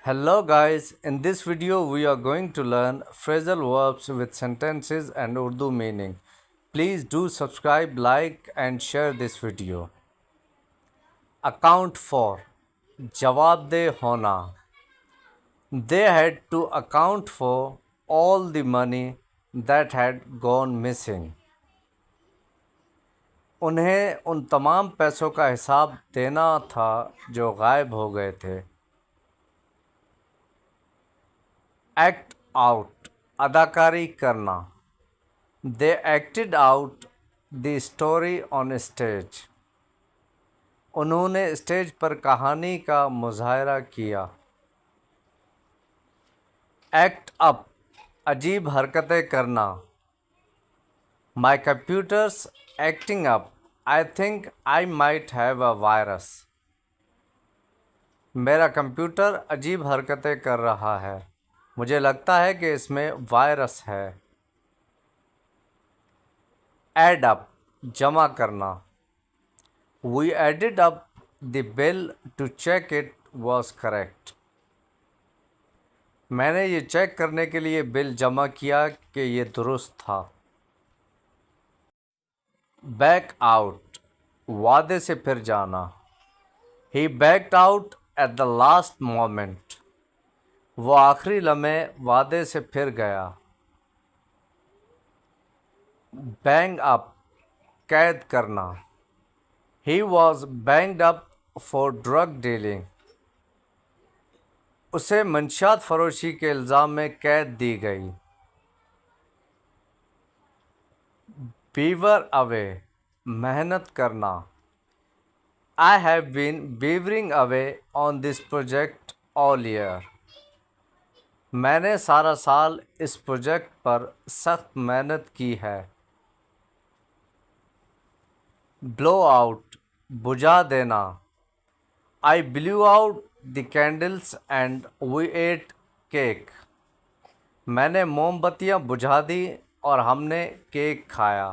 Hello guys, in this video we are going to learn phrasal verbs with sentences and Urdu meaning. Please do subscribe, like and share this video. Account for जवाबदेह होना. They had to account for all the money that had gone missing. उन्हें उन तमाम पैसों का हिसाब देना था जो गायब हो गए थे. एक्ट आउट अदाकारी करना. दे acted out the story on stage. उन्होंने स्टेज पर कहानी का मुजाहरा किया. एक्ट अप अजीब हरकतें करना. My computer's acting up. I think I might have a virus. मेरा कंप्यूटर अजीब हरकतें कर रहा है. मुझे लगता है कि इसमें वायरस है. एड अप जमा करना. We added up the bill to check it was correct. मैंने ये चेक करने के लिए बिल जमा किया कि ये दुरुस्त था. बैक आउट वादे से फिर जाना. He backed out at the last moment. वो आखिरी लम्हे वादे से फिर गया. बैंग अप कैद करना. He was banged up for drug dealing. उसे मंशियात फरोशी के इल्ज़ाम में कैद दी गई. बीवर अवे मेहनत करना. I have been beavering away on this project all year. मैंने सारा साल इस प्रोजेक्ट पर सख्त मेहनत की है. ब्लो आउट बुझा देना. I blew out the candles and we ate cake. मैंने मोमबत्तियाँ बुझा दी और हमने केक खाया.